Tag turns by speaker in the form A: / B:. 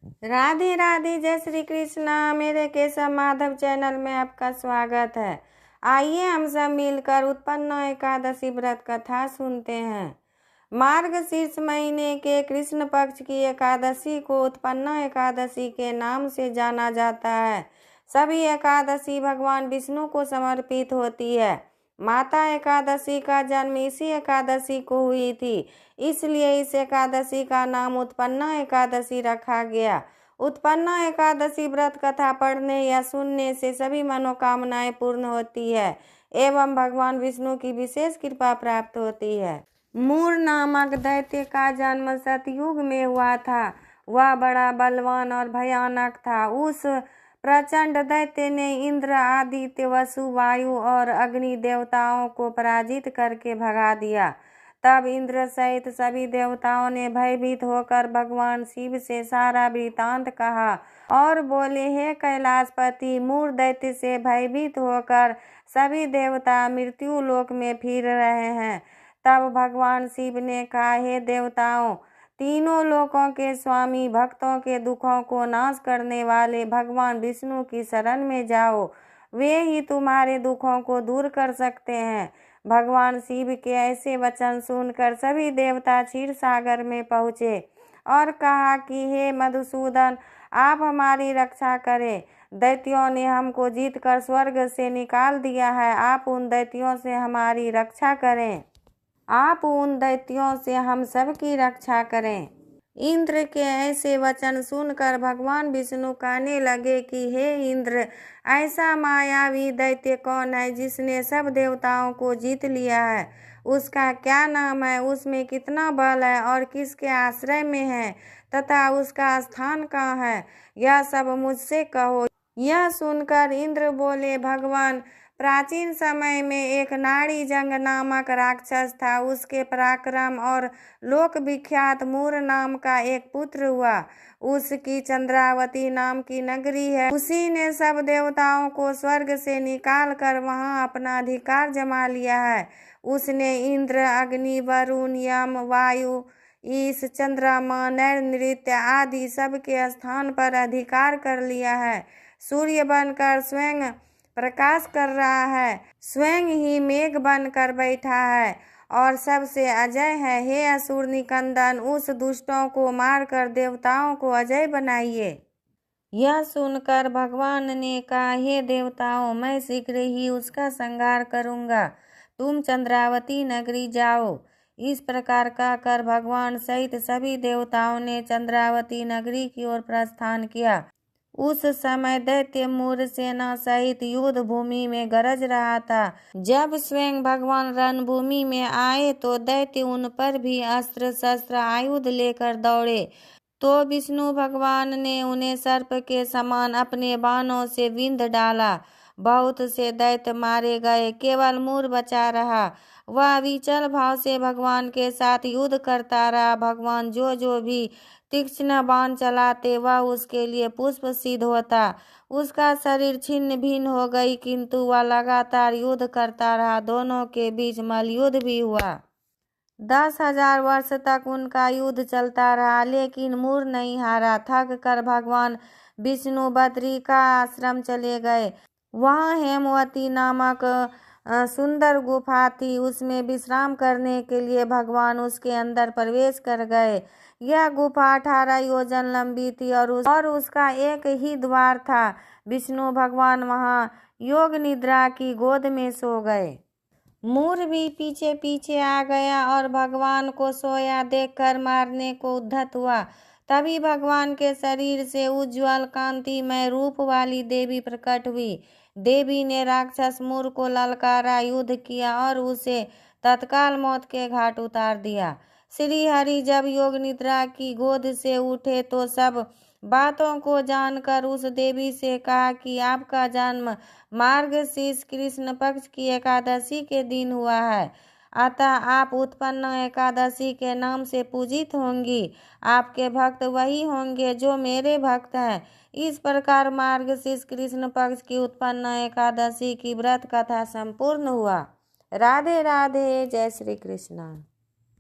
A: राधे राधे, जय श्री कृष्णा। मेरे केशव माधव चैनल में आपका स्वागत है। आइए हम सब मिलकर उत्पन्न एकादशी व्रत कथा सुनते हैं। मार्गशीर्ष महीने के कृष्ण पक्ष की एकादशी को उत्पन्न एकादशी के नाम से जाना जाता है। सभी एकादशी भगवान विष्णु को समर्पित होती है। माता एकादशी का जन्म इसी एकादशी को हुई थी, इसलिए इस एकादशी का नाम उत्पन्न एकादशी रखा गया। उत्पन्न एकादशी व्रत कथा पढ़ने या सुनने से सभी मनोकामनाएं पूर्ण होती है एवं भगवान विष्णु की विशेष कृपा प्राप्त होती है। मूर नामक दैत्य का जन्म सतयुग में हुआ था। वह बड़ा बलवान और भयानक था। उस प्रचंड दैत्य ने इंद्र, आदित्य, वसु, वायु और अग्नि देवताओं को पराजित करके भगा दिया। तब इंद्र सहित सभी देवताओं ने भयभीत होकर भगवान शिव से सारा वृतांत कहा और बोले, हे कैलाशपति, मूर दैत्य से भयभीत होकर सभी देवता मृत्यु लोक में फिर रहे हैं। तब भगवान शिव ने कहा, हे देवताओं, तीनों लोकों के स्वामी, भक्तों के दुखों को नाश करने वाले भगवान विष्णु की शरण में जाओ। वे ही तुम्हारे दुखों को दूर कर सकते हैं। भगवान शिव के ऐसे वचन सुनकर सभी देवता क्षीर सागर में पहुँचे और कहा कि हे मधुसूदन, आप हमारी रक्षा करें। दैत्यों ने हमको जीतकर स्वर्ग से निकाल दिया है। आप उन दैत्यों से हमारी रक्षा करें। आप उन दैत्यों से हम सब की रक्षा करें। इंद्र के ऐसे वचन सुनकर भगवान विष्णु कहने लगे कि हे इंद्र, ऐसा मायावी दैत्य कौन है जिसने सब देवताओं को जीत लिया है? उसका क्या नाम है? उसमें कितना बल है और किसके आश्रय में है तथा उसका स्थान कहाँ है? यह सब मुझसे कहो। यह सुनकर इंद्र बोले, भगवान, प्राचीन समय में एक नाड़ी जंग नामक राक्षस था। उसके पराक्रम और लोक विख्यात मूर नाम का एक पुत्र हुआ। उसकी चंद्रावती नाम की नगरी है। उसी ने सब देवताओं को स्वर्ग से निकाल कर वहां अपना अधिकार जमा लिया है। उसने इंद्र, अग्नि, वरुण, यम, वायु, ईश, चंद्रमा, नर, नृत्य आदि सबके स्थान पर अधिकार कर लिया है। सूर्य बनकर स्वयं प्रकाश कर रहा है, स्वयं ही मेघ बनकर बैठा है और सबसे अजय है। हे असुर निकंदन, उस दुष्टों को मारकर देवताओं को अजय बनाइए। यह सुनकर भगवान ने कहा, हे देवताओं, मैं शीघ्र ही उसका संहार करूंगा। तुम चंद्रावती नगरी जाओ। इस प्रकार कहकर भगवान सहित सभी देवताओं ने चंद्रावती नगरी की ओर प्रस्थान किया। उस समय दैत्य मूर सेना सहित युद्ध भूमि में गरज रहा था। जब स्वयं भगवान रणभूमि में आए तो दैत्य उन पर भी अस्त्र शस्त्र आयुध लेकर दौड़े। तो विष्णु भगवान ने उन्हें सर्प के समान अपने बाणों से विंध डाला। बहुत से दैत्य मारे गए, केवल मूर बचा रहा। वह विचल भाव से भगवान के साथ युद्ध करता रहा। भगवान जो भी तीक्ष्ण बाण चलाते वह उसके लिए पुष्प सिद्ध होता। उसका शरीर छिन्न भिन्न हो गई, किंतु वह लगातार युद्ध करता रहा। दोनों के बीच मल्लयुद्ध भी हुआ। 10,000 वर्ष तक उनका युद्ध चलता रहा, लेकिन मूर नहीं हारा। थक कर भगवान विष्णु बद्री का आश्रम चले गए। वहाँ हेमवती नामक सुंदर गुफा थी। उसमें विश्राम करने के लिए भगवान उसके अंदर प्रवेश कर गए। यह गुफा 18 योजन लंबी थी और उसका एक ही द्वार था। विष्णु भगवान वहाँ योग निद्रा की गोद में सो गए। मूर भी पीछे पीछे आ गया और भगवान को सोया देखकर मारने को उद्धत हुआ। तभी भगवान के शरीर से उज्ज्वल कांतिमय रूप वाली देवी प्रकट हुई। देवी ने राक्षस मूर को ललकारा, युद्ध किया और उसे तत्काल मौत के घाट उतार दिया। श्री हरि जब योग निद्रा की गोद से उठे तो सब बातों को जानकर उस देवी से कहा कि आपका जन्म मार्गशीर्ष कृष्ण पक्ष की एकादशी के दिन हुआ है, अतः आप उत्पन्न एकादशी के नाम से पूजित होंगी। आपके भक्त वही होंगे जो मेरे भक्त हैं। इस प्रकार मार्गशीर्ष कृष्ण पक्ष की उत्पन्न एकादशी की व्रत कथा संपूर्ण हुआ। राधे राधे, जय श्री कृष्ण।